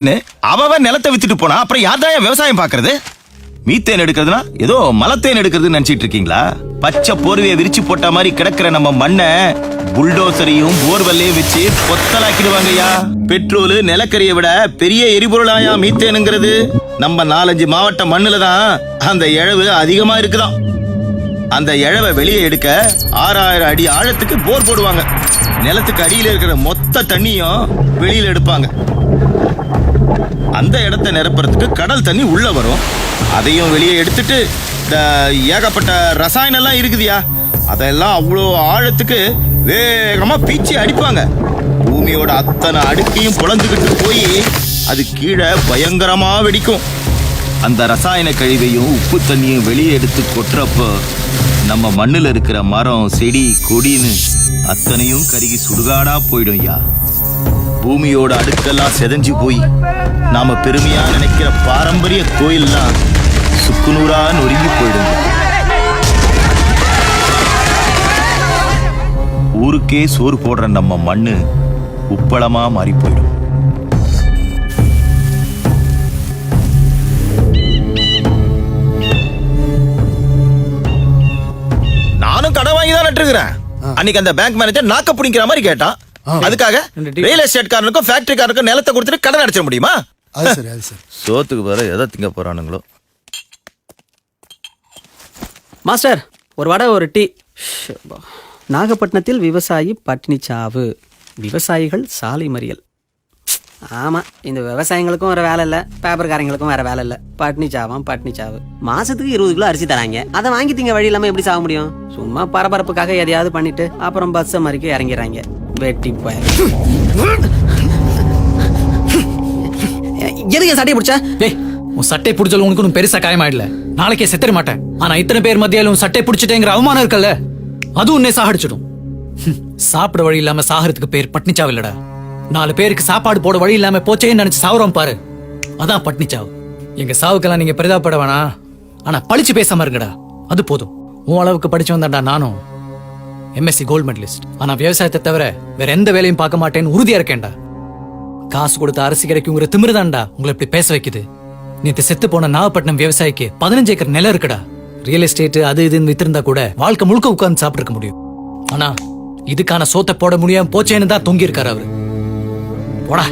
அவன் நிலத்தை வித்துட்டு போனா அப்புறம் யார்தான் விவசாயம் பாக்குறது? மீத்தேன் எடுக்கிறதுனா ஏதோ மலத்தேன் எடுக்கிறதுன்னு நினைச்சிட்டு இருக்கீங்களா? பச்சை போர்வையை விரிச்சு போட்ட மாதிரி கிடக்கிற நம்ம மண்ணை புல்டோசரையும் போர்வெல்லையும் வச்சு பொத்தலாக்கிடுவாங்கய்யா. பெட்ரோலு நிலக்கரியை விட பெரிய எரிபொருளாயா மீத்தேனுங்கிறது. நம்ம 4-5 மாவட்ட மண்ணுல தான் அந்த இழவு அதிகமா இருக்குதாம். அந்த இழவை வெளியே எடுக்க 6000 அடி ஆழத்துக்கு போர் போடுவாங்க. நிலத்துக்கு அடியில இருக்கிற மொத்த தண்ணியும் வெளியில எடுப்பாங்க. அந்த இடத்தை நிரப்புறதுக்கு கடல் தண்ணி உள்ள வரும். அதையும் வெளியே எடுத்துட்டு இந்த ஏகப்பட்ட ரசாயனம் எல்லாம் இருக்குதியா, அதெல்லாம் அவ்வளோ ஆழத்துக்கு வேகமா பீச்சி அடிப்பாங்க. பூமியோட அத்தனை அடுக்கையும் புலந்துகிட்டு போய் அது கீழே பயங்கரமா வெடிக்கும். அந்த ரசாயன கழிவையும் உப்பு தண்ணியும் வெளியே எடுத்து கொட்டுறப்போ நம்ம மண்ணுல இருக்கிற மரம் செடி கொடின்னு அத்தனையும் கருகி சுடுகாடா போயிடும் யா. பூமியோட அடுக்கெல்லாம் செதஞ்சு போய் நாம பெருமையா நினைக்கிற பாரம்பரிய கோயில்லாம் சுக்குநூறா நொறுங்கி போயிடும். ஊருக்கே சோறு போடுற நம்ம மண்ணு உப்பளமா மாறி போயிடும். நானும் கடன் வாங்கி தான் நட்டுருக்கிறேன். அன்னைக்கு அந்த பேங்க் மேனேஜர் நாக்க பிடிக்கிற மாதிரி கேட்டான். அதுக்காக ரியல் எஸ்டேட் காரனுக்கும் ஃபேக்டரி காரனுக்கும் நிலத்தை கொடுத்துட்டு கடன் அடைச்ச முடியுமா? சோத்துக்கு பதிலா எதை திங்க போறானுங்களோ. மாஸ்டர், ஒரு வடை ஒரு டீ. நாகப்பட்டினத்தில் விவசாயி பட்டினி சாவு, விவசாயிகள் சாலை மறியல். ஆமாம், இந்த விவசாயிகளுக்கும் வேற வேலை இல்லை, பேப்பர்காரங்களுக்கும் வேற வேலை இல்லை. பட்டினி சாவான் பட்டினி சாவு. மாசத்துக்கு 20 கிலோ அரிசி தராங்க, அதை வாங்கி திங்க வழி இல்லாமல் எப்படி சாக முடியும்? சும்மா பரபரப்புக்காக எதையாவது பண்ணிட்டு அப்புறம் பஸ்ஸை மறிக்க இறங்கிறாங்க. வெட்டி போய் எதுக்கு சட்டையை பிடிச்சா? உன் சட்டை பிடிச்சல உனக்கு ஒன்றும் பெருசா காயமாயிடல. நாளைக்கே செத்துற மாட்டேன். ஆனா இத்தனை பேர் மத்தியாலும் சட்டை பிடிச்சிட்டேங்கிற அவமானம் இருக்கல்ல, அது உன்னை சாகடிச்சிடும். சாப்பிட வழி இல்லாம சாகிறதுக்கு பேர் பட்னிச்சாவு இல்லடா. 4 பேருக்கு சாப்பாடு போட வழி இல்லாம போச்சேன்னு நினைச்சு சாவுறோம் பாரு, அதான் பட்னிச்சாவு. எங்க சாவுக்கெல்லாம் நீங்க பெரிதாப்பட வேணாம், ஆனா பழிச்சு பேசாம இருங்கடா, அது போதும். உன் அளவுக்கு படிச்சு வந்தாண்டா நானும் MSc கோல்டு மெடலிஸ்ட். ஆனா விவசாயத்தை தவிர வேற எந்த வேலையும் பார்க்க மாட்டேன்னு உறுதியா இருக்கேன்டா. காசு கொடுத்த அரசு கிடைக்குங்கிற திமிருதான்டா உங்களை இப்படி பேச வைக்குது. நேற்று செத்து போன நாகப்பட்டினம் விவசாயிக்கு 15 ஏக்கர் நிலம் இருக்குடா. ரியல் எஸ்டேட் அது இதுன்னு வித்திருந்தா கூட வாழ்க்கை முழுக்க உட்கார்ந்து சாப்பிட்டு இருக்க முடியும். ஆனா இதுக்கான சோத்தை போட முடியாம போச்சேன்னு தான் தொங்கி இருக்காரு அவரு. போடா.